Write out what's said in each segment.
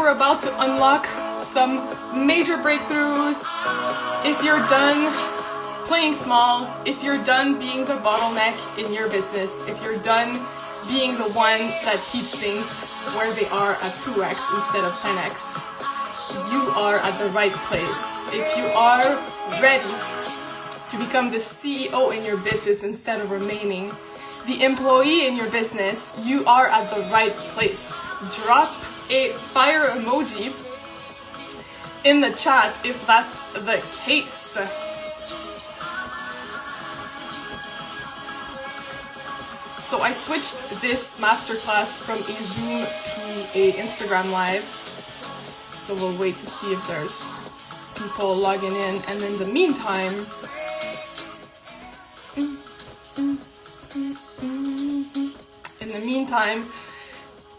we're about to unlock some major breakthroughs. If you're done playing small, if you're done being the bottleneck in your business, if you're done being the one that keeps things where they are at 2x instead of 10x, you are at the right place. If you are ready to become the CEO in your business instead of remaining the employee in your business, you are at the right place. Drop a fire emoji in the chat if that's the case. So I switched this masterclass from a Zoom to a Instagram live. So we'll wait to see if there's people logging in. And in the meantime,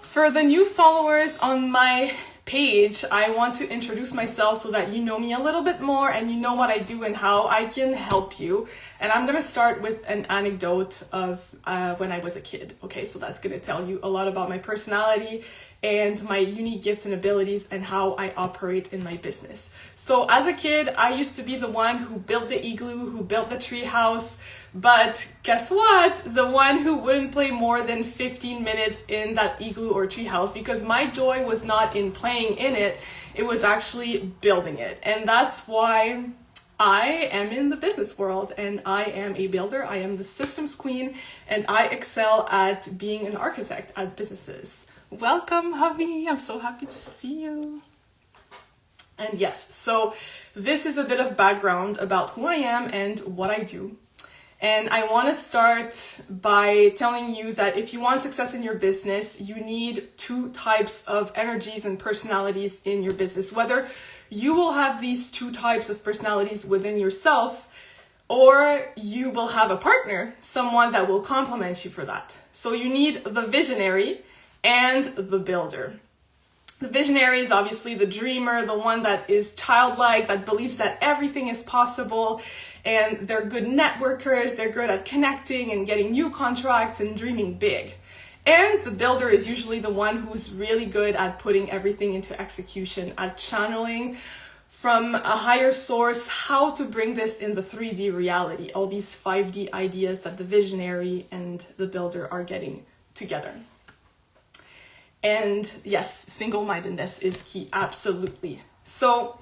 for the new followers on my page, I want to introduce myself so that you know me a little bit more and you know what I do and how I can help you. And I'm going to start with an anecdote of when I was a kid. Okay, so that's going to tell you a lot about my personality and my unique gifts and abilities and how I operate in my business. So as a kid, I used to be the one who built the igloo, who built the tree house. But guess what? The one who wouldn't play more than 15 minutes in that igloo or tree house, because my joy was not in playing in it. It was actually building it. And that's why I am in the business world and I am a builder. I am the systems queen and I excel at being an architect at businesses. Welcome, hubby. I'm so happy to see you. And yes, so this is a bit of background about who I am and what I do. And I want to start by telling you that if you want success in your business, you need two types of energies and personalities in your business. Whether you will have these two types of personalities within yourself, or you will have a partner, someone that will complement you for that. So you need the visionary and the builder. The visionary is obviously the dreamer, the one that is childlike, that believes that everything is possible, and they're good networkers, they're good at connecting and getting new contracts and dreaming big. And the builder is usually the one who's really good at putting everything into execution, at channeling from a higher source how to bring this in the 3D reality, all these 5D ideas that the visionary and the builder are getting together. And yes, single-mindedness is key, absolutely. So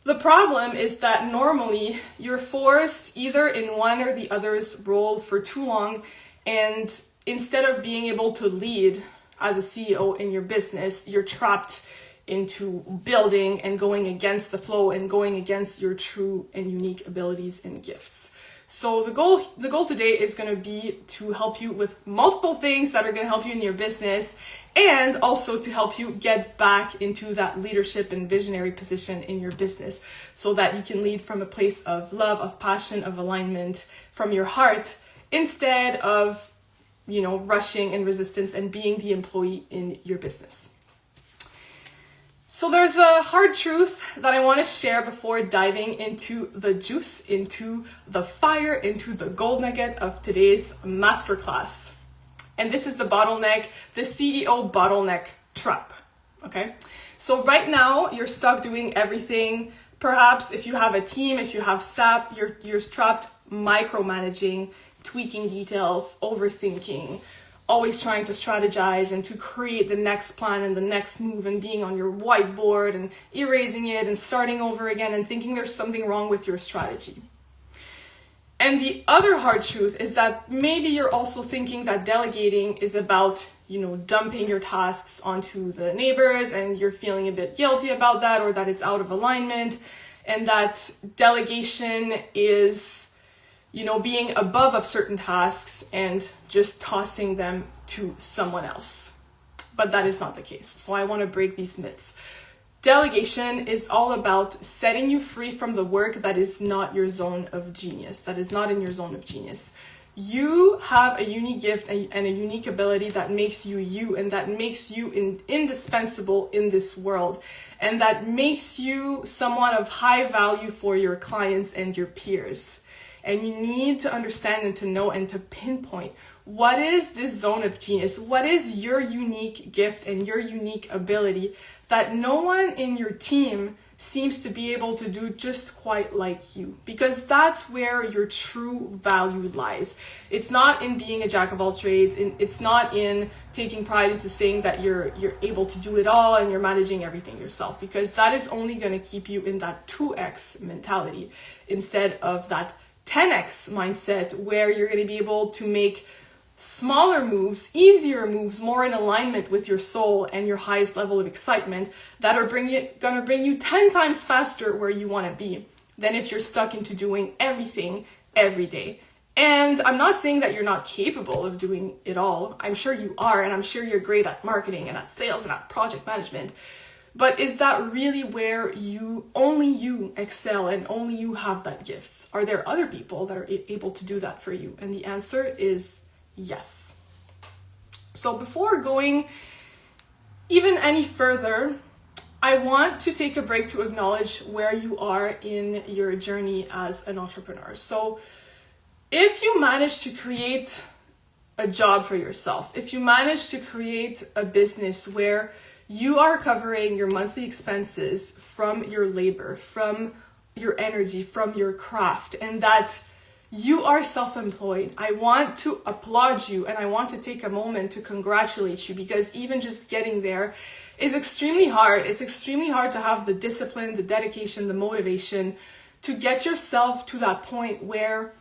the problem is that normally you're forced either in one or the other's role for too long, and instead of being able to lead as a CEO in your business, you're trapped into building and going against the flow and going against your true and unique abilities and gifts. So the goal today is going to be to help you with multiple things that are going to help you in your business, and also to help you get back into that leadership and visionary position in your business so that you can lead from a place of love, of passion, of alignment from your heart, instead of, rushing and resistance and being the employee in your business. So there's a hard truth that I want to share before diving into the juice, into the fire, into the gold nugget of today's masterclass. And this is the bottleneck, the CEO bottleneck trap. Okay. So right now you're stuck doing everything. Perhaps if you have a team, if you have staff, you're trapped micromanaging, tweaking details, overthinking, always trying to strategize and to create the next plan and the next move, and being on your whiteboard and erasing it and starting over again and thinking there's something wrong with your strategy. And the other hard truth is that maybe you're also thinking that delegating is about, dumping your tasks onto the neighbors, and you're feeling a bit guilty about that, or that it's out of alignment, and that delegation is being above of certain tasks and just tossing them to someone else. But that is not the case. So I want to break these myths. Delegation is all about setting you free from the work that is not your zone of genius, that is not in your zone of genius. You have a unique gift and a unique ability that makes you you, and that makes you indispensable in this world, and that makes you someone of high value for your clients and your peers. And you need to understand and to know and to pinpoint what is this zone of genius, what is your unique gift and your unique ability that no one in your team seems to be able to do just quite like you, because that's where your true value lies. It's not in being a jack of all trades, it's not in taking pride into saying that you're able to do it all and you're managing everything yourself, because that is only going to keep you in that 2x mentality instead of that 10x mindset, where you're going to be able to make smaller moves, easier moves, more in alignment with your soul and your highest level of excitement, that are gonna bring you 10 times faster where you want to be than if you're stuck into doing everything every day. And I'm not saying that you're not capable of doing it all. I'm sure you are, and I'm sure you're great at marketing and at sales and at project management. But is that really where only you excel and only you have that gift? Are there other people that are able to do that for you? And the answer is yes. So before going even any further, I want to take a break to acknowledge where you are in your journey as an entrepreneur. So if you manage to create a job for yourself, if you manage to create a business where you are covering your monthly expenses from your labor, from your energy, from your craft, and that you are self-employed, I want to applaud you and I want to take a moment to congratulate you, because even just getting there is extremely hard. It's extremely hard to have the discipline, the dedication, the motivation to get yourself to that point where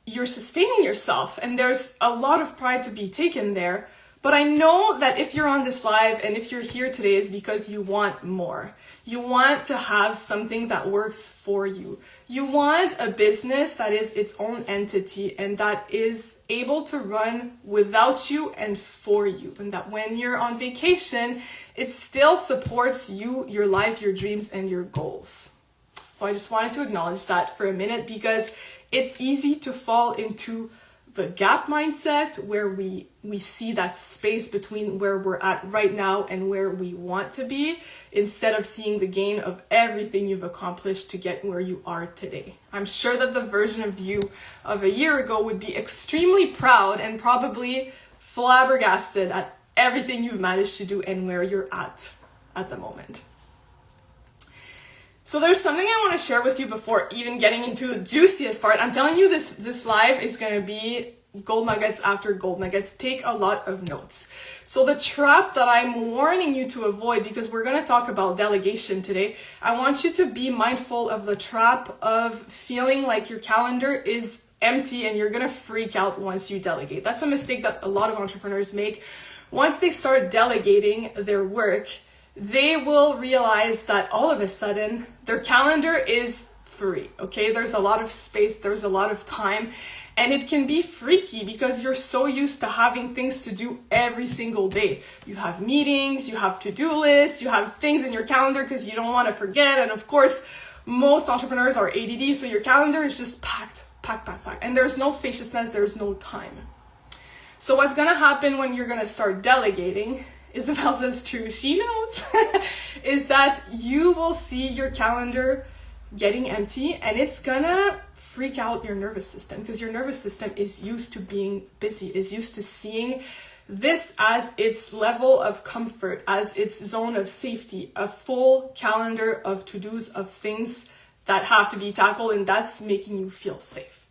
you're sustaining yourself, and there's a lot of pride to be taken there. But I know that if you're on this live and if you're here today, is because you want more. You want to have something that works for you. You want a business that is its own entity and that is able to run without you and for you. And that when you're on vacation, it still supports you, your life, your dreams, and your goals. So I just wanted to acknowledge that for a minute, because it's easy to fall into the gap mindset, where we see that space between where we're at right now and where we want to be, instead of seeing the gain of everything you've accomplished to get where you are today. I'm sure that the version of you of a year ago would be extremely proud and probably flabbergasted at everything you've managed to do and where you're at the moment. So there's something I want to share with you before even getting into the juiciest part. I'm telling you, this live is going to be gold nuggets after gold nuggets. Take a lot of notes. So the trap that I'm warning you to avoid, because we're going to talk about delegation today, I want you to be mindful of the trap of feeling like your calendar is empty and you're going to freak out once you delegate. That's a mistake that a lot of entrepreneurs make. Once they start delegating their work, they will realize that all of a sudden their calendar is free, okay? There's a lot of space, there's a lot of time, and it can be freaky because you're so used to having things to do every single day. You have meetings, you have to-do lists, you have things in your calendar because you don't want to forget, and of course, most entrepreneurs are ADD, so your calendar is just packed, and there's no spaciousness, there's no time. So what's gonna happen when you're gonna start delegating, Isabel says true, she knows, is that you will see your calendar getting empty, and it's gonna freak out your nervous system, because your nervous system is used to being busy, is used to seeing this as its level of comfort, as its zone of safety, a full calendar of to-dos, of things that have to be tackled, and that's making you feel safe.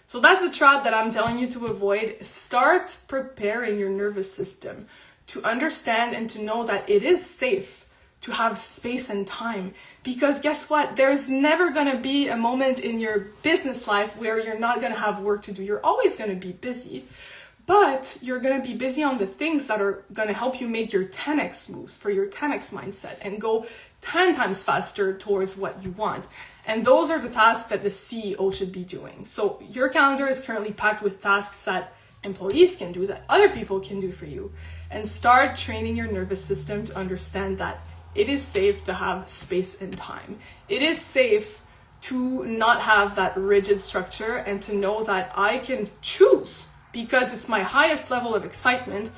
So that's the trap that I'm telling you to avoid. Start preparing your nervous system to understand and to know that it is safe to have space and time. Because guess what? There's never going to be a moment in your business life where you're not going to have work to do. You're always going to be busy, but you're going to be busy on the things that are going to help you make your 10x moves for your 10x mindset and go 10 times faster towards what you want. And those are the tasks that the CEO should be doing. So your calendar is currently packed with tasks that employees can do, that other people can do for you. And start training your nervous system to understand that it is safe to have space and time. It is safe to not have that rigid structure, and to know that I can choose, because it's my highest level of excitement,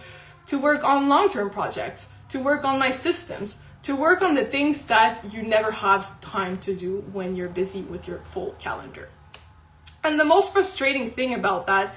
to work on long-term projects, to work on my systems, to work on the things that you never have time to do when you're busy with your full calendar. And the most frustrating thing about that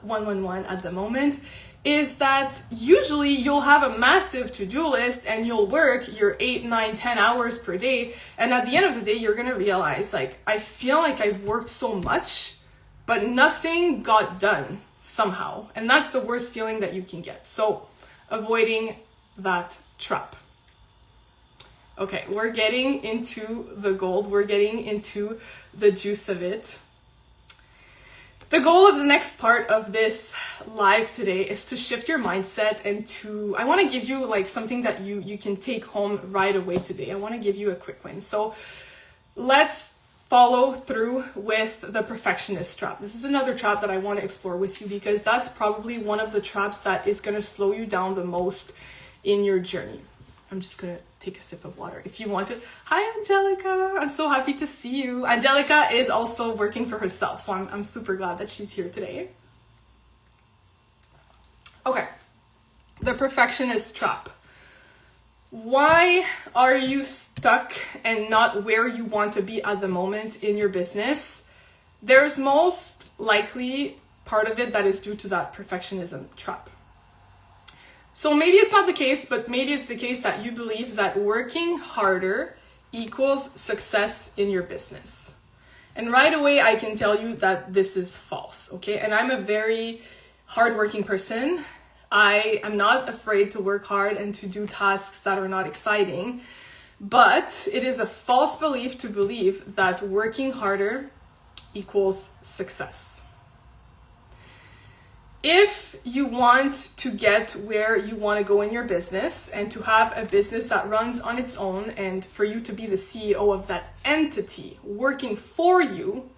111 at the moment is that usually you'll have a massive to-do list and you'll work your 8, 9, 10 hours per day. And at the end of the day, you're going to realize, like, I feel like I've worked so much, but nothing got done somehow. And that's the worst feeling that you can get. So avoiding that trap. Okay, we're getting into the gold. We're getting into the juice of it. The goal of the next part of this live today is to shift your mindset and I want to give you like something that you can take home right away today. I want to give you a quick win. So let's follow through with the perfectionist trap. This is another trap that I want to explore with you because that's probably one of the traps that is going to slow you down the most in your journey. I'm just going to take a sip of water if you want to. Hi, Angelica. I'm so happy to see you. Angelica is also working for herself, so I'm super glad that she's here today. Okay, the perfectionist trap. Why are you stuck and not where you want to be at the moment in your business? There's most likely part of it that is due to that perfectionism trap. So maybe it's not the case, but maybe it's the case that you believe that working harder equals success in your business. And right away, I can tell you that this is false, okay? And I'm a very hardworking person. I am not afraid to work hard and to do tasks that are not exciting, but it is a false belief to believe that working harder equals success. If you want to get where you want to go in your business and to have a business that runs on its own and for you to be the CEO of that entity working for you,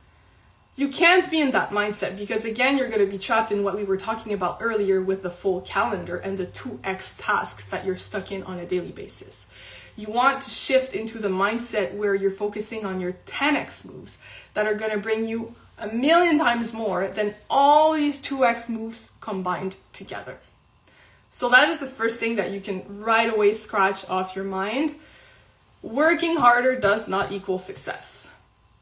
you can't be in that mindset because again, you're going to be trapped in what we were talking about earlier with the full calendar and the 2x tasks that you're stuck in on a daily basis. You want to shift into the mindset where you're focusing on your 10x moves that are going to bring you 1,000,000 times more than all these 2x moves combined together. So that is the first thing that you can right away scratch off your mind. Working harder does not equal success.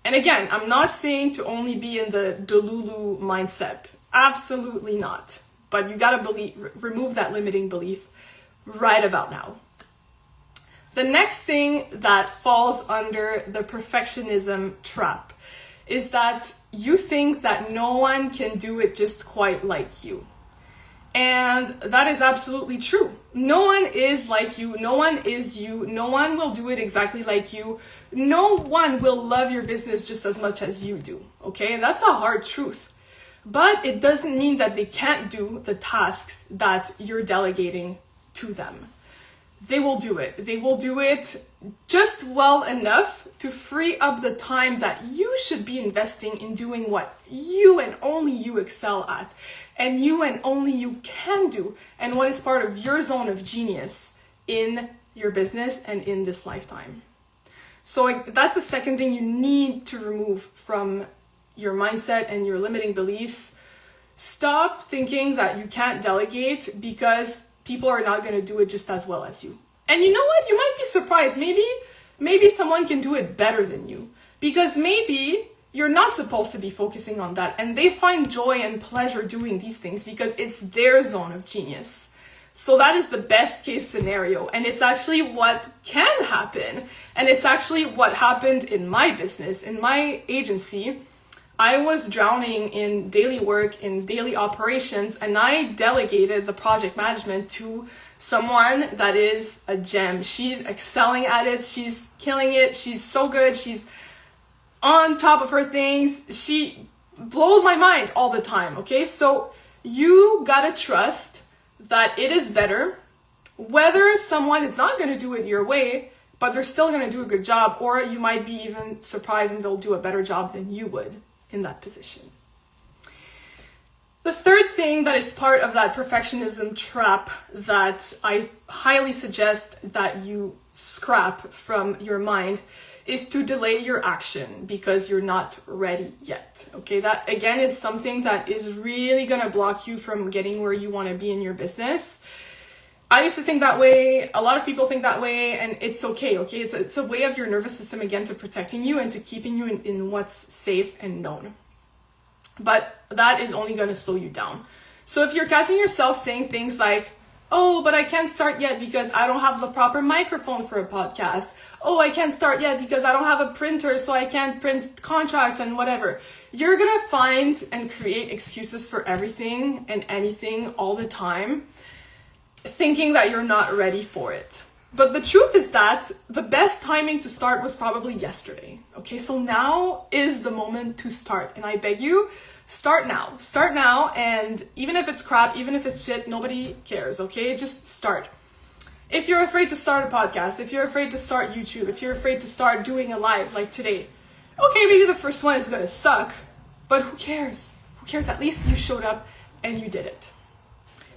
And again, I'm not saying to only be in the delulu mindset. Absolutely not. But you gotta remove that limiting belief right about now. The next thing that falls under the perfectionism trap is that you think that no one can do it just quite like you. And that is absolutely true. No one is like you. No one is you. No one will do it exactly like you. No one will love your business just as much as you do. Okay? And that's a hard truth. But it doesn't mean that they can't do the tasks that you're delegating to them. They will do it. They will do it just well enough to free up the time that you should be investing in doing what you and only you excel at, and you and only you can do, and what is part of your zone of genius in your business and in this lifetime. So that's the second thing you need to remove from your mindset and your limiting beliefs. Stop thinking that you can't delegate because people are not going to do it just as well as you. And you know what? You might be surprised. Maybe someone can do it better than you. Because maybe you're not supposed to be focusing on that. And they find joy and pleasure doing these things because it's their zone of genius. So that is the best case scenario. And it's actually what can happen. And it's actually what happened in my business, in my agency. I was drowning in daily work, in daily operations, and I delegated the project management to someone that is a gem. She's excelling at it. She's killing it. She's so good. She's on top of her things. She blows my mind all the time. Okay, so you gotta trust that it is better whether someone is not going to do it your way, but they're still going to do a good job, or you might be even surprised and they'll do a better job than you would in that position. The third thing that is part of that perfectionism trap that I highly suggest that you scrap from your mind is to delay your action because you're not ready yet. Okay, that again is something that is really gonna block you from getting where you want to be in your business. I used to think that way. A lot of people think that way, and it's okay. Okay, it's a way of your nervous system again to protecting you and to keeping you in what's safe and known. but that is only going to slow you down. So if you're catching yourself saying things like, oh, but I can't start yet because I don't have the proper microphone for a podcast. Oh, I can't start yet because I don't have a printer, so I can't print contracts and whatever. You're going to find and create excuses for everything and anything all the time, thinking that you're not ready for it. But the truth is that the best timing to start was probably yesterday. Okay, so now is the moment to start. And I beg you, start now. Start now, and even if it's crap, even if it's shit, nobody cares, okay? Just start. If you're afraid to start a podcast, if you're afraid to start YouTube, if you're afraid to start doing a live like today, okay, maybe the first one is gonna suck, but who cares? Who cares? At least you showed up and you did it.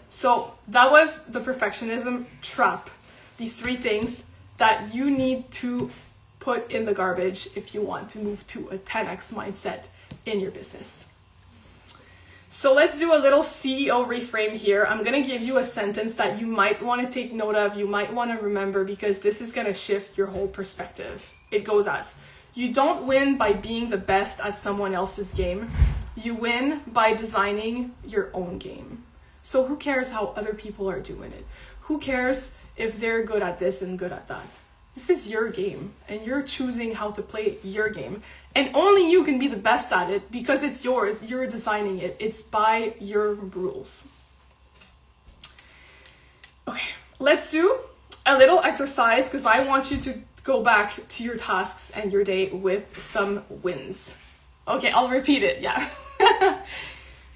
So that was the perfectionism trap. These 3 things that you need to put in the garbage if you want to move to a 10x mindset in your business. So let's do a little CEO reframe here. I'm going to give you a sentence that you might want to take note of, you might want to remember, because this is going to shift your whole perspective. It goes as, you don't win by being the best at someone else's game. You win by designing your own game. So who cares how other people are doing it? Who cares if they're good at this and good at that? This is your game, and you're choosing how to play your game. And only you can be the best at it because it's yours. You're designing it. It's by your rules. Okay, let's do a little exercise because I want you to go back to your tasks and your day with some wins. Okay, I'll repeat it, yeah.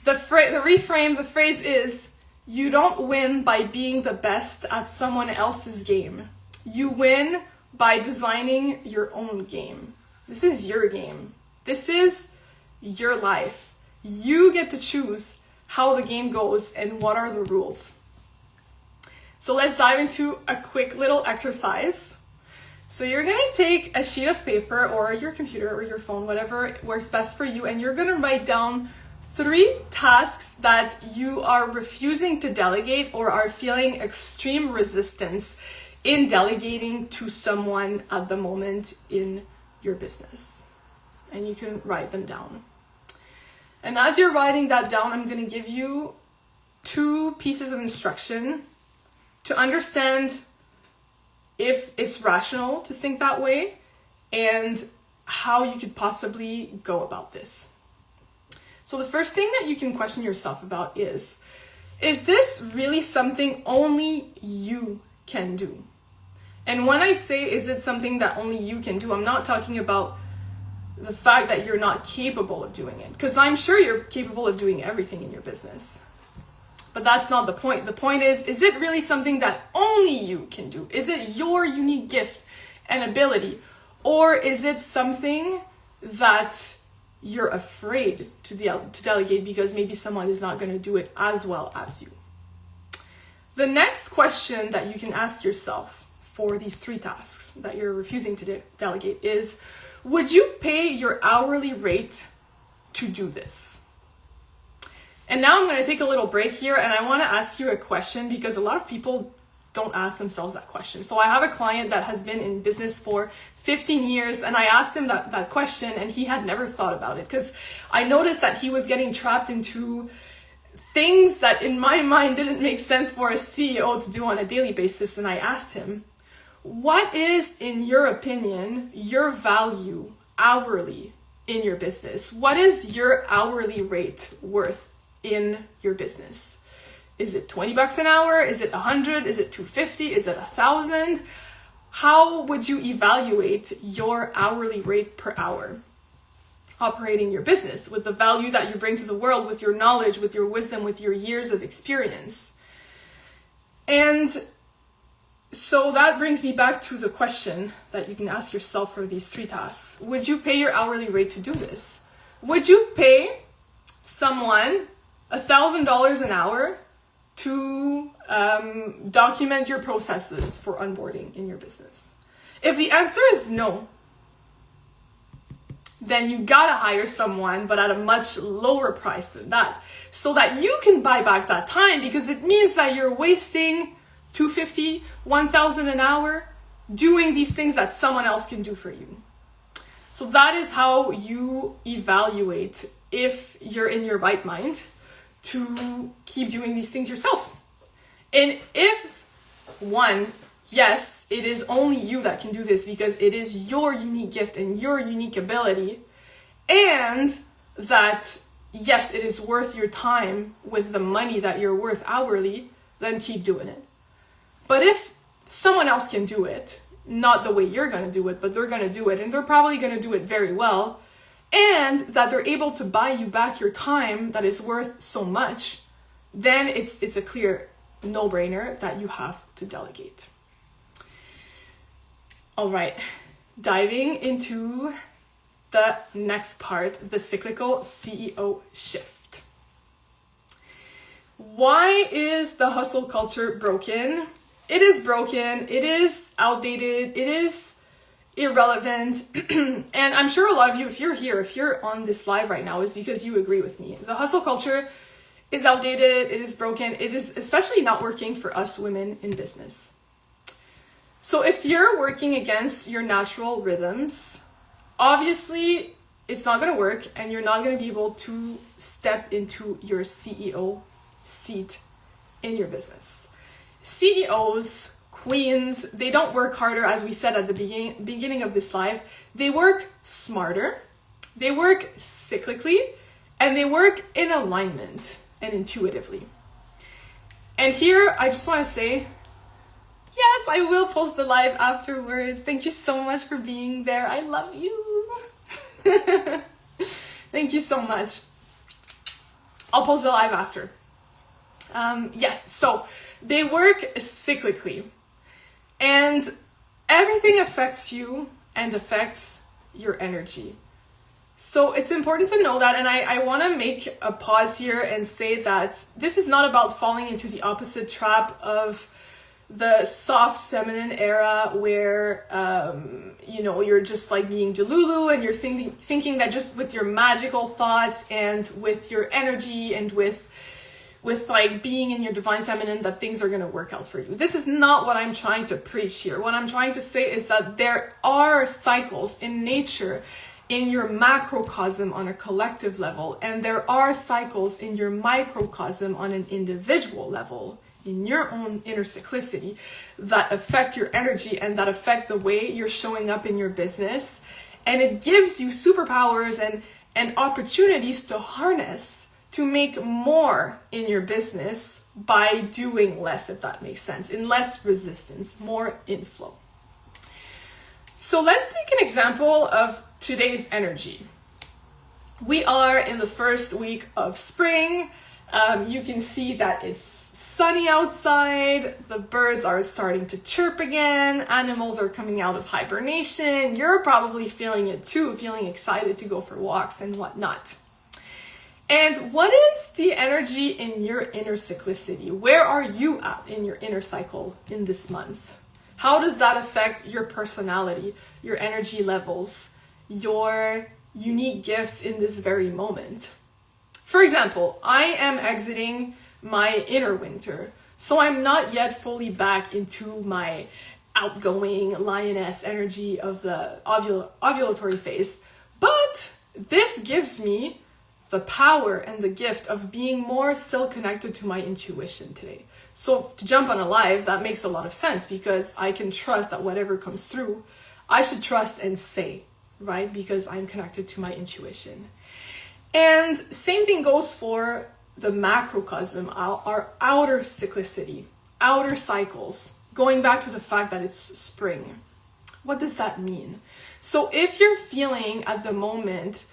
The reframe, the phrase is, you don't win by being the best at someone else's game. You win by designing your own game. This is your game. This is your life. You get to choose how the game goes and what are the rules. So let's dive into a quick little exercise. So you're going to take a sheet of paper or your computer or your phone, whatever works best for you, and you're going to write down 3 tasks that you are refusing to delegate or are feeling extreme resistance in delegating to someone at the moment in your business. And you can write them down. And as you're writing that down, I'm going to give you 2 pieces of instruction to understand if it's rational to think that way and how you could possibly go about this. So the first thing that you can question yourself about is this really something only you can do? And when I say, is it something that only you can do, I'm not talking about the fact that you're not capable of doing it, because I'm sure you're capable of doing everything in your business. But that's not the point. The point is it really something that only you can do? Is it your unique gift and ability? Or is it something that you're afraid to delegate because maybe someone is not going to do it as well as you? The next question that you can ask yourself for these 3 tasks that you're refusing to delegate is, would you pay your hourly rate to do this? And now I'm going to take a little break here, and I want to ask you a question because a lot of people don't ask themselves that question. So I have a client that has been in business for 15 years, and I asked him that question, and he had never thought about it because I noticed that he was getting trapped into things that in my mind didn't make sense for a CEO to do on a daily basis. And I asked him, what is, in your opinion, your value hourly in your business? What is your hourly rate worth in your business? Is it $20 an hour? Is it 100? Is it 250? Is it 1,000? How would you evaluate your hourly rate per hour operating your business with the value that you bring to the world, with your knowledge, with your wisdom, with your years of experience? And so that brings me back to the question that you can ask yourself for these 3 tasks. Would you pay your hourly rate to do this? Would you pay someone $1,000 an hour to document your processes for onboarding in your business? If the answer is no, then you gotta hire someone, but at a much lower price than that, so that you can buy back that time, because it means that you're wasting $250, $1,000 an hour doing these things that someone else can do for you. So that is how you evaluate if you're in your right mind to keep doing these things yourself. And if one, yes, it is only you that can do this because it is your unique gift and your unique ability, and that, yes, it is worth your time with the money that you're worth hourly, then keep doing it. But if someone else can do it, not the way you're going to do it, but they're going to do it, and they're probably going to do it very well, and that they're able to buy you back your time that is worth so much, then it's a clear no-brainer that you have to delegate. All right, diving into the next part, the cyclical CEO shift. Why is the hustle culture broken? It is broken, it is outdated, it is irrelevant, and I'm sure a lot of you, if you're on this live right now, is because you agree with me. The hustle culture is outdated, it is broken, it is especially not working for us women in business. So if you're working against your natural rhythms, obviously it's not going to work, and you're not going to be able to step into your CEO seat in your business. CEOs, queens, they don't work harder, as we said at the beginning of this live. They work smarter, they work cyclically, and they work in alignment and intuitively. And here, I just want to say, yes, I will post the live afterwards. Thank you so much for being there. I love you. Thank you so much. I'll post the live after. Yes, so they work cyclically, and everything affects you and affects your energy. So it's important to know that, and I want to make a pause here and say that this is not about falling into the opposite trap of the soft feminine era where, you're just like being delulu, and you're thinking that just with your magical thoughts and with your energy and with like being in your divine feminine that things are going to work out for you. This is not what I'm trying to preach here. What I'm trying to say is that there are cycles in nature, in your macrocosm on a collective level, and there are cycles in your microcosm on an individual level, in your own inner cyclicity, that affect your energy and that affect the way you're showing up in your business. And it gives you superpowers and opportunities to harness to make more in your business by doing less, if that makes sense, in less resistance, more inflow. So let's take an example of today's energy. We are in the first week of spring. You can see that it's sunny outside. The birds are starting to chirp again. Animals are coming out of hibernation. You're probably feeling it too, feeling excited to go for walks and whatnot. And what is the energy in your inner cyclicity? Where are you at in your inner cycle in this month? How does that affect your personality, your energy levels, your unique gifts in this very moment? For example, I am exiting my inner winter, so I'm not yet fully back into my outgoing lioness energy of the ovulatory phase, but this gives me the power and the gift of being more still connected to my intuition today. So to jump on a live, that makes a lot of sense because I can trust that whatever comes through, I should trust and say, right? Because I'm connected to my intuition. And same thing goes for the macrocosm, our outer cyclicity, outer cycles, going back to the fact that it's spring. What does that mean? So if you're feeling at the moment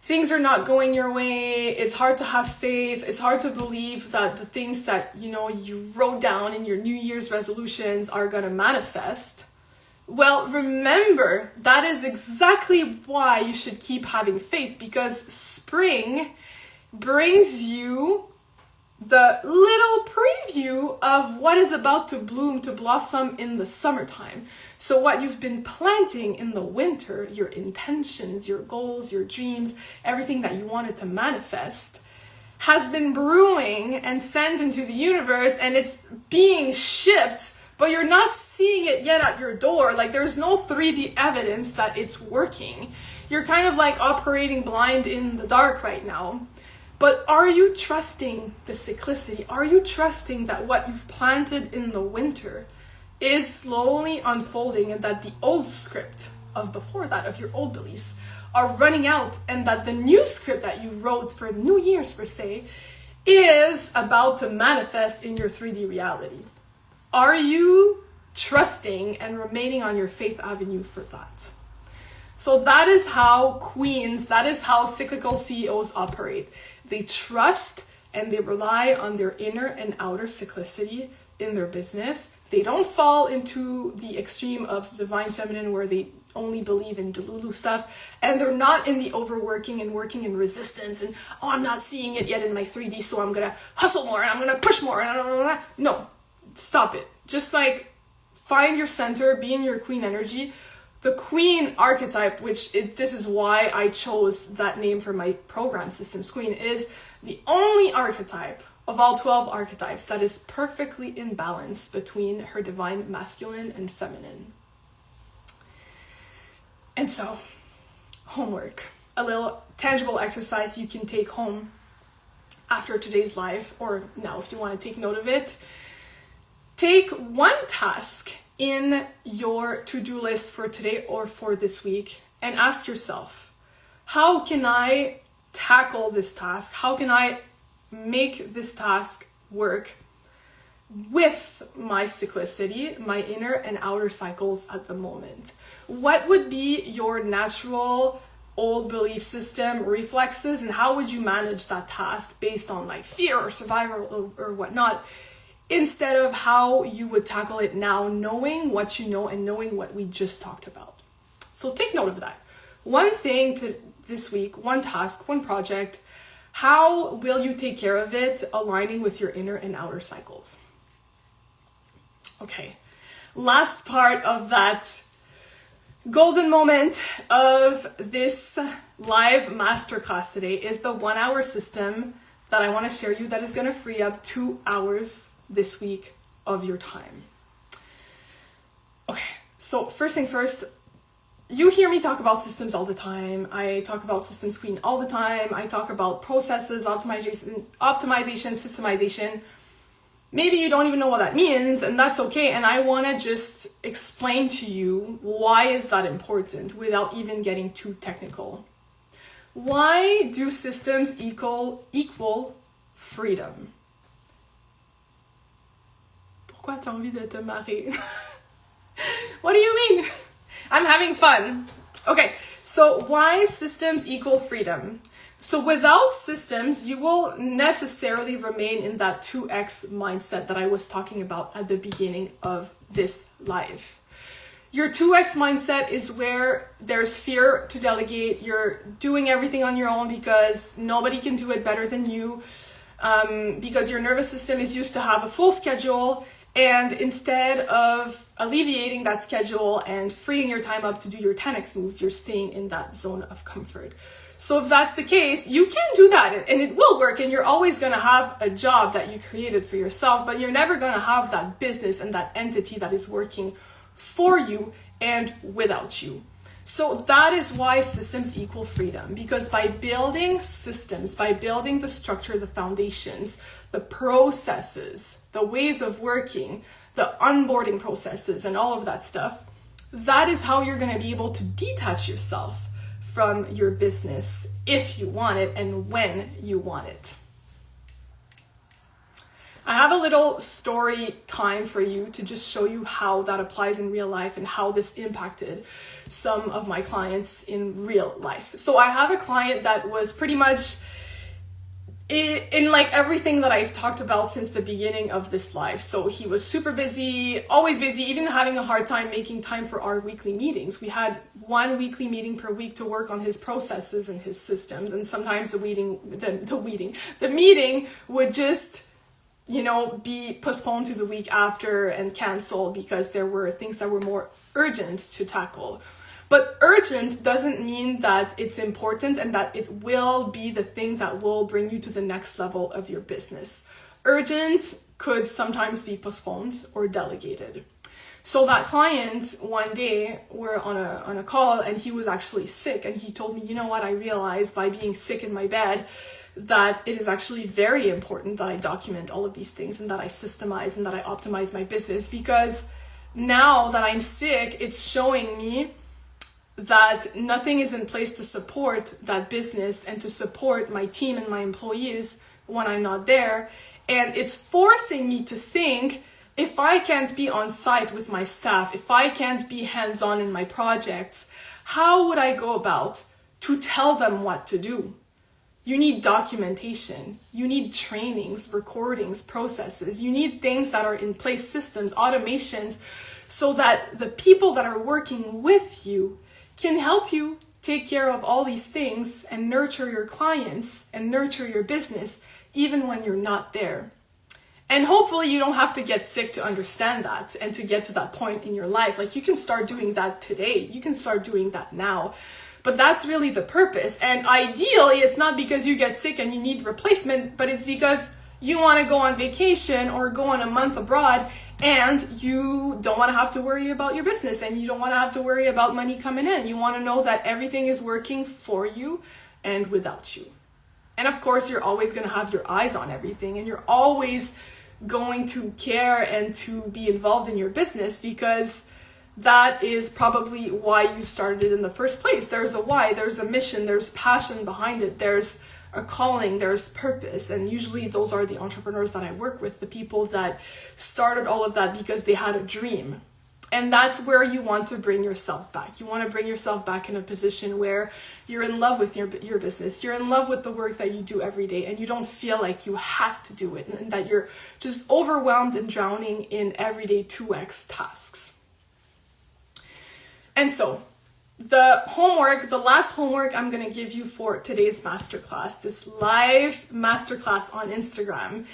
things are not going your way, it's hard to have faith, it's hard to believe that the things that you wrote down in your New Year's resolutions are going to manifest, well, remember, that is exactly why you should keep having faith, because spring brings you the little preview of what is about to bloom, to blossom in the summertime. So what you've been planting in the winter, your intentions, your goals, your dreams, everything that you wanted to manifest, has been brewing and sent into the universe, and it's being shipped, but you're not seeing it yet at your door. Like, there's no 3D evidence that it's working. You're kind of like operating blind in the dark right now. But are you trusting the cyclicity? Are you trusting that what you've planted in the winter is slowly unfolding, and that the old script of before that, of your old beliefs, are running out, and that the new script that you wrote for New Year's, per se, is about to manifest in your 3D reality? Are you trusting and remaining on your faith avenue for that? So that is how queens, that is how cyclical CEOs operate. They trust and they rely on their inner and outer cyclicity in their business. They don't fall into the extreme of divine feminine where they only believe in Delulu stuff, and they're not in the overworking and working in resistance and, oh, I'm not seeing it yet in my 3D, so I'm gonna hustle more and I'm gonna push more and no, stop it. Just like find your center, be in your queen energy. The queen archetype, this is why I chose that name for my program, Systems Queen, is the only archetype of all 12 archetypes that is perfectly in balance between her divine masculine and feminine. And so, homework, a little tangible exercise you can take home after today's live, or now if you want to take note of it. Take one task in your to-do list for today or for this week and ask yourself, how can I tackle this task? How can I make this task work with my cyclicity, my inner and outer cycles at the moment? What would be your natural old belief system reflexes, and how would you manage that task based on like fear or survival or whatnot, instead of how you would tackle it now, knowing what you know and knowing what we just talked about? So take note of that. One thing to this week, one task, one project. How will you take care of it aligning with your inner and outer cycles? Okay, last part of that golden moment of this live masterclass today is the 1 hour system that I want to share you that is going to free up 2 hours this week of your time. Okay, so first thing first, you hear me talk about systems all the time. I talk about Systems Queen all the time. I talk about processes, optimization, systemization. Maybe you don't even know what that means, and that's okay. And I want to just explain to you why is that important without even getting too technical. Why do systems equal freedom? Pourquoi t'as envie de te marrer? What do you mean? I'm having fun. Okay, so why systems equal freedom? So without systems, you will necessarily remain in that 2x mindset that I was talking about at the beginning of this live. Your 2x mindset is where there's fear to delegate. You're doing everything on your own because nobody can do it better than you, because your nervous system is used to have a full schedule. And instead of alleviating that schedule and freeing your time up to do your 10x moves, you're staying in that zone of comfort. So if that's the case, you can do that and it will work, and you're always going to have a job that you created for yourself, but you're never going to have that business and that entity that is working for you and without you. So that is why systems equal freedom, because by building systems, by building the structure, the foundations, the processes, the ways of working, the onboarding processes and all of that stuff, that is how you're going to be able to detach yourself from your business if you want it and when you want it. I have a little story time for you to just show you how that applies in real life and how this impacted some of my clients in real life. So I have a client that was pretty much in like everything that I've talked about since the beginning of this live. So he was super busy, always busy, even having a hard time making time for our weekly meetings. We had one weekly meeting per week to work on his processes and his systems. And sometimes the meeting would just, be postponed to the week after and canceled because there were things that were more urgent to tackle. But urgent doesn't mean that it's important and that it will be the thing that will bring you to the next level of your business. Urgent could sometimes be postponed or delegated. So that client, one day, we're on a call, and he was actually sick, and he told me, you know what, I realized by being sick in my bed that it is actually very important that I document all of these things and that I systemize and that I optimize my business, because now that I'm sick, it's showing me that nothing is in place to support that business and to support my team and my employees when I'm not there. And it's forcing me to think, if I can't be on site with my staff, if I can't be hands-on in my projects, how would I go about to tell them what to do? You need documentation, you need trainings, recordings, processes, you need things that are in place, systems, automations, so that the people that are working with you can help you take care of all these things and nurture your clients and nurture your business even when you're not there. And hopefully you don't have to get sick to understand that and to get to that point in your life. Like, you can start doing that today. You can start doing that now. But that's really the purpose. And ideally, it's not because you get sick and you need replacement, but it's because you want to go on vacation or go on a month abroad and you don't want to have to worry about your business and you don't want to have to worry about money coming in. You want to know that everything is working for you and without you. And of course, you're always going to have your eyes on everything, and you're always going to care and to be involved in your business, because that is probably why you started it in the first place. There's a why, there's a mission, there's passion behind it, there's a calling, there's purpose. And usually those are the entrepreneurs that I work with, the people that started all of that because they had a dream. And that's where you want to bring yourself back. You want to bring yourself back in a position where you're in love with your business. You're in love with the work that you do every day, and you don't feel like you have to do it, and that you're just overwhelmed and drowning in everyday 2x tasks. And so the last homework I'm going to give you for today's masterclass, this live masterclass on Instagram,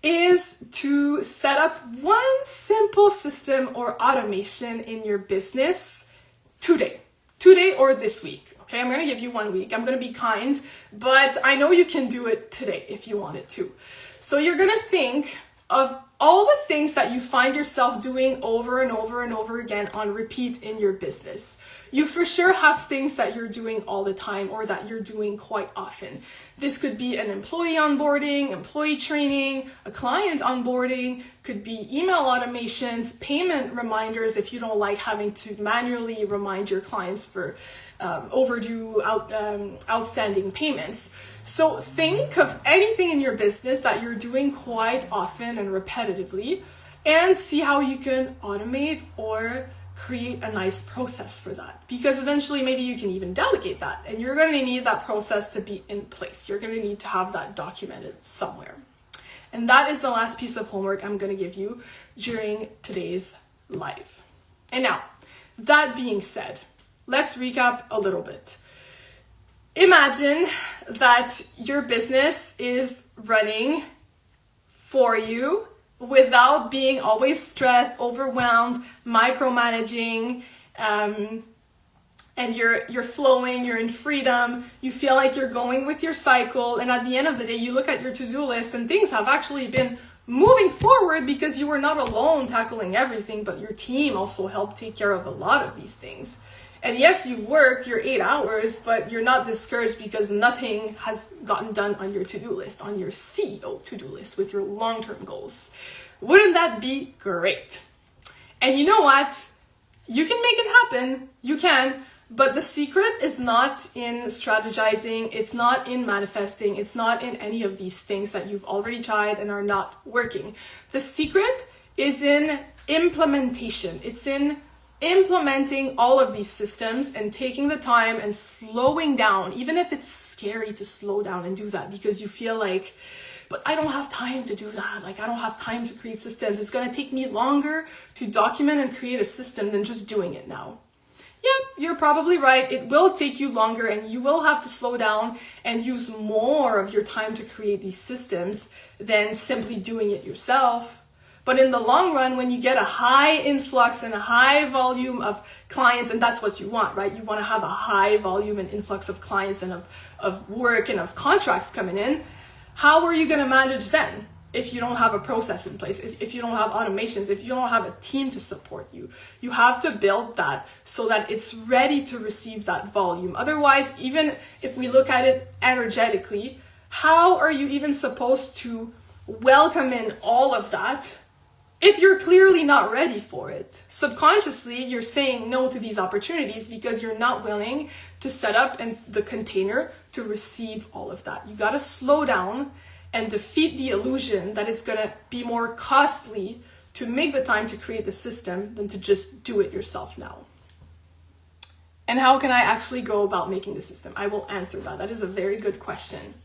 is to set up one simple system or automation in your business today or this week. Okay, I'm going to give you 1 week. I'm going to be kind, but I know you can do it today if you wanted to. So you're going to think of all the things that you find yourself doing over and over and over again on repeat in your business. You for sure have things that you're doing all the time or that you're doing quite often. This could be an employee onboarding, employee training, a client onboarding, could be email automations, payment reminders if you don't like having to manually remind your clients for overdue outstanding payments. So think of anything in your business that you're doing quite often and repetitively, and see how you can automate or create a nice process for that. Because eventually maybe you can even delegate that, and you're going to need that process to be in place. You're going to need to have that documented somewhere. And that is the last piece of homework I'm going to give you during today's live. And now, that being said, let's recap a little bit. Imagine that your business is running for you without being always stressed, overwhelmed, micromanaging, and you're flowing, you're in freedom, you feel like you're going with your cycle, and at the end of the day, you look at your to-do list and things have actually been moving forward because you were not alone tackling everything, but your team also helped take care of a lot of these things. And yes, you've worked your 8 hours, but you're not discouraged because nothing has gotten done on your to-do list, on your CEO to-do list with your long-term goals. Wouldn't that be great? And you know what? You can make it happen. You can. But the secret is not in strategizing. It's not in manifesting. It's not in any of these things that you've already tried and are not working. The secret is in implementation. It's in implementing all of these systems and taking the time and slowing down, even if it's scary to slow down and do that because you feel like, but I don't have time to do that. Like, I don't have time to create systems. It's going to take me longer to document and create a system than just doing it now. Yeah, you're probably right. It will take you longer and you will have to slow down and use more of your time to create these systems than simply doing it yourself. But in the long run, when you get a high influx and a high volume of clients, and that's what you want, right? You want to have a high volume and influx of clients and of work and of contracts coming in. How are you going to manage then? if you don't have a process in place, if you don't have automations, if you don't have a team to support you. You have to build that so that it's ready to receive that volume. Otherwise, even if we look at it energetically, how are you even supposed to welcome in all of that if you're clearly not ready for it? Subconsciously, you're saying no to these opportunities because you're not willing to set up the container to receive all of that. You gotta slow down and defeat the illusion that it's gonna be more costly to make the time to create the system than to just do it yourself now. And how can I actually go about making the system? I will answer that. That is a very good question.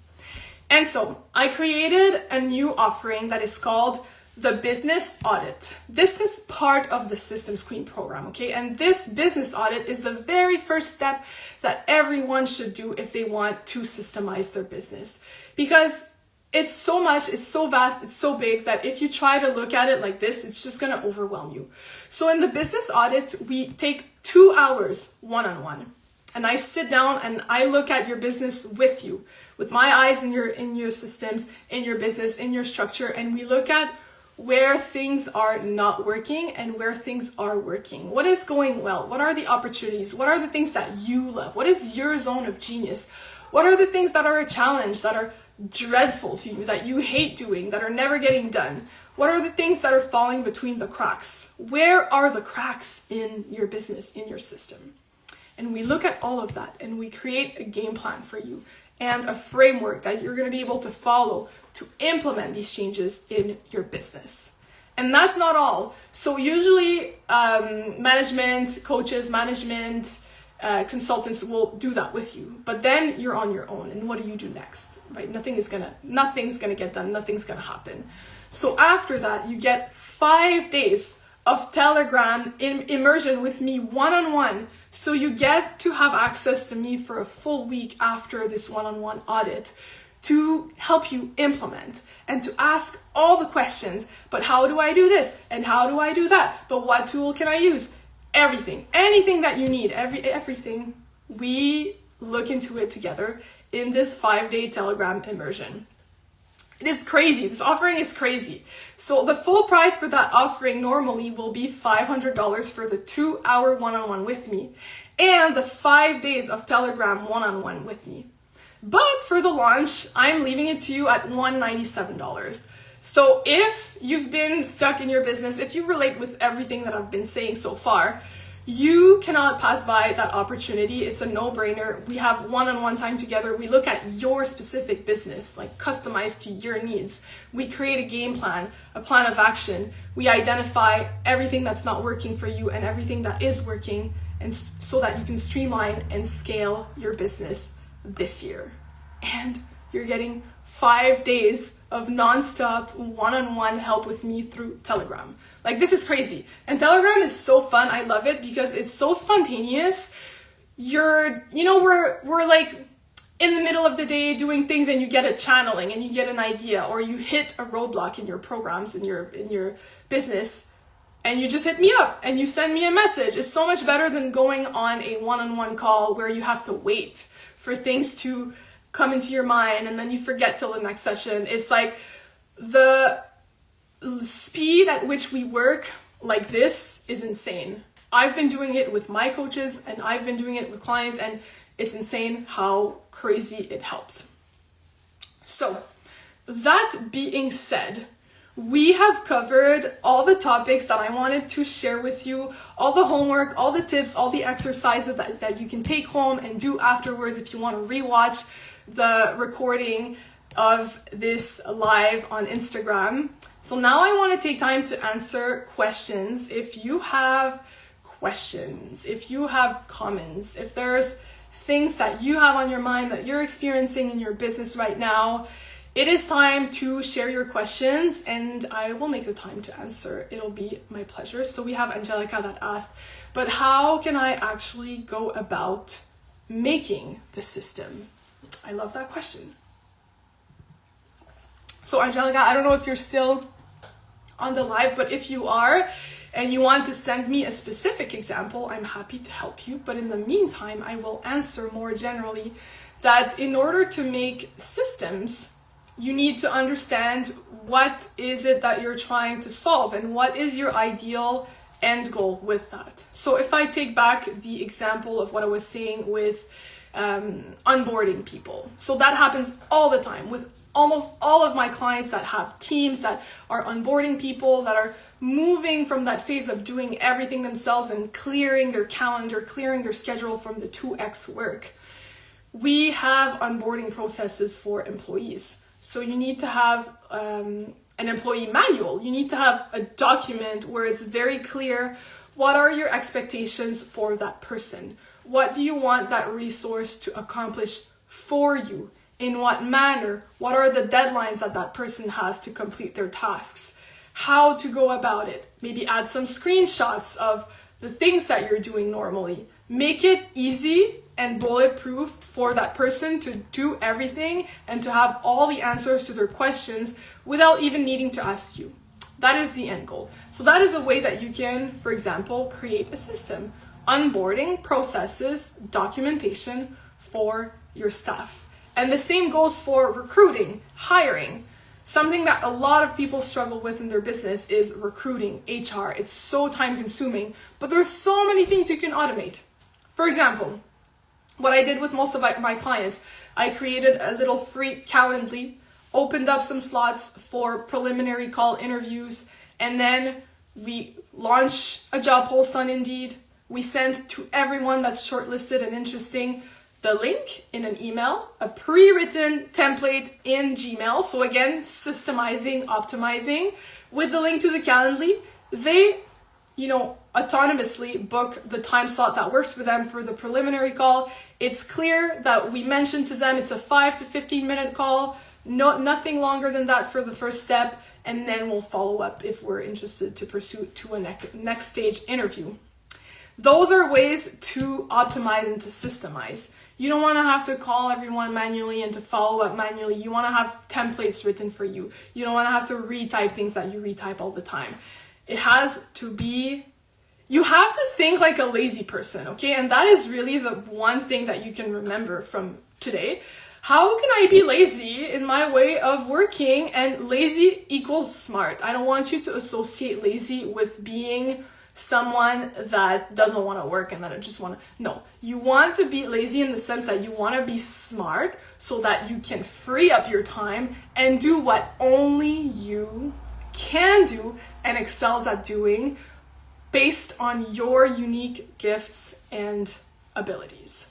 And so I created a new offering that is called the Business Audit. This is part of the Systems Queen program, okay? And this business audit is the very first step that everyone should do if they want to systemize their business. Because it's so much, it's so vast, it's so big that if you try to look at it like this, it's just gonna overwhelm you. So in the business audit, we take 2 hours one-on-one. And I sit down and I look at your business with you, with my eyes in your systems, in your business, in your structure, and we look at where things are not working and where things are working. What is going well? What are the opportunities? What are the things that you love? What is your zone of genius? What are the things that are a challenge, that are dreadful to you, that you hate doing, that are never getting done? What are the things that are falling between the cracks? Where are the cracks in your business, in your system? And we look at all of that and we create a game plan for you and a framework that you're going to be able to follow to implement these changes in your business. And that's not all. So usually management, coaches, consultants will do that with you. But then you're on your own. And what do you do next? Right? Nothing's gonna get done. Nothing's gonna happen. So after that, you get 5 days of Telegram immersion with me one-on-one. So you get to have access to me for a full week after this one-on-one audit to help you implement and to ask all the questions. But how do I do this? And how do I do that? But what tool can I use? Everything, anything that you need, everything, we look into it together in this 5-day Telegram immersion. It is crazy. This offering is crazy. So the full price for that offering normally will be $500 for the 2-hour one-on-one with me and the 5 days of Telegram one-on-one with me. But for the launch, I'm leaving it to you at $197. So if you've been stuck in your business, if you relate with everything that I've been saying so far, you cannot pass by that opportunity. It's a no-brainer. We have one-on-one time together. We look at your specific business, like customized to your needs. We create a game plan, a plan of action. We identify everything that's not working for you and everything that is working, and so that you can streamline and scale your business this year. And you're getting 5 days of non-stop one-on-one help with me through Telegram. Like, this is crazy. And Telegram is so fun. I love it because it's so spontaneous. We're like in the middle of the day doing things and you get a channeling and you get an idea, or you hit a roadblock in your programs, in your business, and you just hit me up and you send me a message. It's so much better than going on a one-on-one call where you have to wait for things to come into your mind and then you forget till the next session. It's like the speed at which we work like this is insane. I've been doing it with my coaches and I've been doing it with clients, and it's insane how crazy it helps. So that being said, we have covered all the topics that I wanted to share with you, all the homework, all the tips, all the exercises that you can take home and do afterwards if you want to rewatch the recording of this live on Instagram. So now I want to take time to answer questions. If you have questions, if you have comments, if there's things that you have on your mind that you're experiencing in your business right now, it is time to share your questions and I will make the time to answer. It'll be my pleasure. So we have Angelica that asked, but how can I actually go about making the system? I love that question. So Angelica, I don't know if you're still on the live, but if you are and you want to send me a specific example, I'm happy to help you. But in the meantime, I will answer more generally that in order to make systems You need to understand what is it that you're trying to solve and what is your ideal end goal with that. So if I take back the example of what I was saying with onboarding people. So that happens all the time with almost all of my clients that have teams that are onboarding people, that are moving from that phase of doing everything themselves and clearing their calendar, clearing their schedule from the 2x work. We have onboarding processes for employees. So you need to have an employee manual. You need to have a document where it's very clear what are your expectations for that person. What do you want that resource to accomplish for you? In what manner? What are the deadlines that that person has to complete their tasks? How to go about it? Maybe add some screenshots of the things that you're doing normally. Make it easy and bulletproof for that person to do everything and to have all the answers to their questions without even needing to ask you. That is the end goal. So that is a way that you can, for example, create a system. Onboarding processes, documentation for your staff. And the same goes for recruiting, hiring. Something that a lot of people struggle with in their business is recruiting, HR. It's so time consuming, but there's so many things you can automate. For example, what I did with most of my clients, I created a little free Calendly, opened up some slots for preliminary call interviews, and then we launch a job post on Indeed. We send to everyone that's shortlisted and interesting the link in an email, a pre-written template in Gmail. So again, systemizing, optimizing with the link to the Calendly. They, autonomously book the time slot that works for them for the preliminary call. It's clear that we mentioned to them it's a 5 to 15 minute call, nothing longer than that for the first step, and then we'll follow up if we're interested to pursue to a next stage interview. Those are ways to optimize and to systemize. You don't want to have to call everyone manually and to follow up manually. You want to have templates written for you. You don't want to have to retype things that you retype all the time. It has to be, you have to think like a lazy person, okay? And that is really the one thing that you can remember from today. How can I be lazy in my way of working? And lazy equals smart. I don't want you to associate lazy with being someone that doesn't want to work and that I just want to, no. You want to be lazy in the sense that you want to be smart so that you can free up your time and do what only you can do and excels at doing based on your unique gifts and abilities.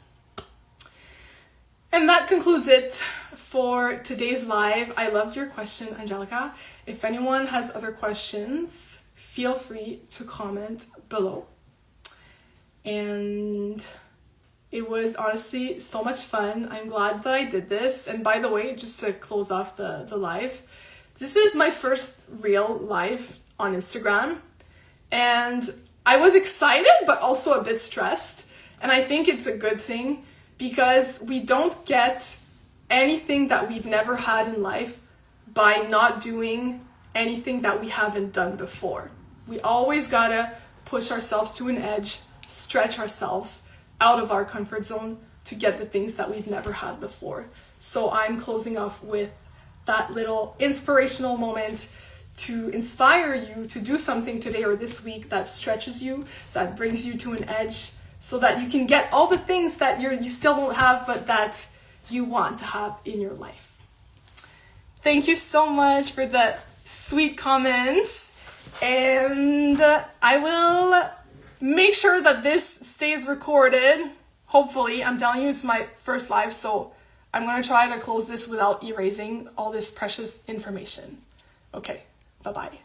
And that concludes it for today's live. I loved your question, Angelica. If anyone has other questions, feel free to comment below. And it was honestly so much fun. I'm glad that I did this. And by the way, just to close off the live, this is my first real live on Instagram. And I was excited, but also a bit stressed. And I think it's a good thing because we don't get anything that we've never had in life by not doing anything that we haven't done before. We always gotta push ourselves to an edge, stretch ourselves out of our comfort zone to get the things that we've never had before. So I'm closing off with that little inspirational moment to inspire you to do something today or this week that stretches you, that brings you to an edge, so that you can get all the things that you still don't have, but that you want to have in your life. Thank you so much for the sweet comments. And I will make sure that this stays recorded. Hopefully, I'm telling you, it's my first live, so I'm going to try to close this without erasing all this precious information. Okay, bye-bye.